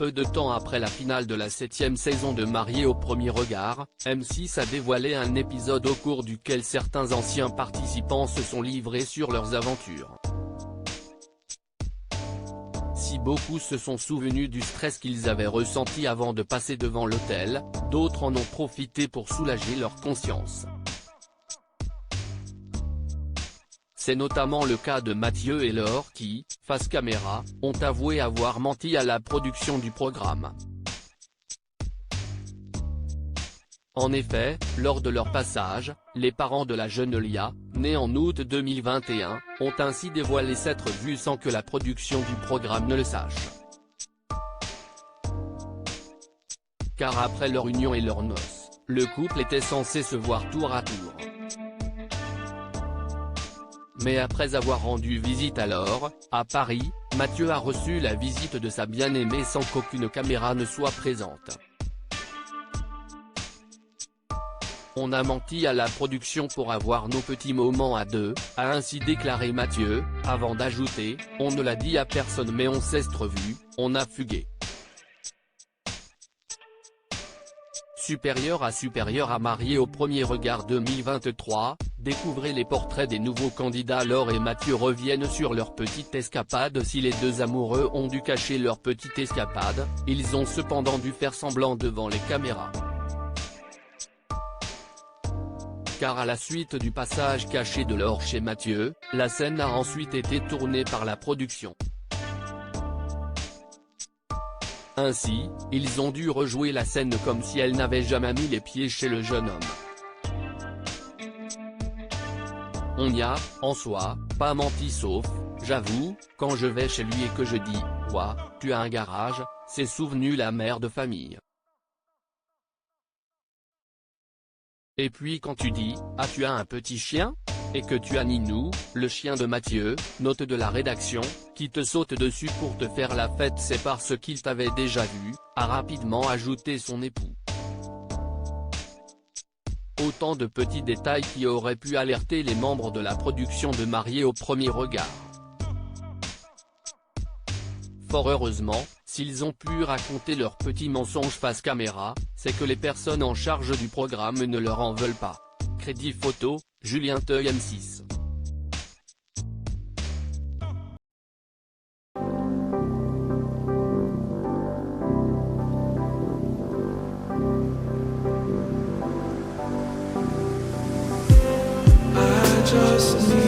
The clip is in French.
Peu de temps après la finale de la 7e saison de Mariés au premier regard, M6 a dévoilé un épisode au cours duquel certains anciens participants se sont livrés sur leurs aventures. Si beaucoup se sont souvenus du stress qu'ils avaient ressenti avant de passer devant l'hôtel, d'autres en ont profité pour soulager leur conscience. C'est notamment le cas de Mathieu et Laure qui, face caméra, ont avoué avoir menti à la production du programme. En effet, lors de leur passage, les parents de la jeune Lia, née en août 2021, ont ainsi dévoilé s'être vus sans que la production du programme ne le sache. Car après leur union et leurs noces, le couple était censé se voir tour à tour. Mais après avoir rendu visite à Laure, à Paris, Mathieu a reçu la visite de sa bien-aimée sans qu'aucune caméra ne soit présente. On a menti à la production pour avoir nos petits moments à deux, a ainsi déclaré Mathieu, avant d'ajouter, on ne l'a dit à personne mais on s'est revu, on a fugué. Supérieur à Mariés au premier regard 2023, découvrez les portraits des nouveaux candidats. Laure et Mathieu reviennent sur leur petite escapade. Si les deux amoureux ont dû cacher leur petite escapade, ils ont cependant dû faire semblant devant les caméras. Car à la suite du passage caché de Laure chez Mathieu, la scène a ensuite été tournée par la production. Ainsi, ils ont dû rejouer la scène comme si elle n'avait jamais mis les pieds chez le jeune homme. On n'y a, en soi, pas menti sauf, j'avoue, quand je vais chez lui et que je dis « Ouah, tu as un garage », c'est souvenu la mère de famille. Et puis quand tu dis « Ah tu as un petit chien ?» et que tu as Ninou, le chien de Mathieu, note de la rédaction, qui te saute dessus pour te faire la fête, c'est parce qu'il t'avait déjà vu, a rapidement ajouté son époux. Autant de petits détails qui auraient pu alerter les membres de la production de Mariés au premier regard. Fort heureusement, s'ils ont pu raconter leurs petits mensonges face caméra, c'est que les personnes en charge du programme ne leur en veulent pas. Crédit photo, Julien Teuil M6. I just need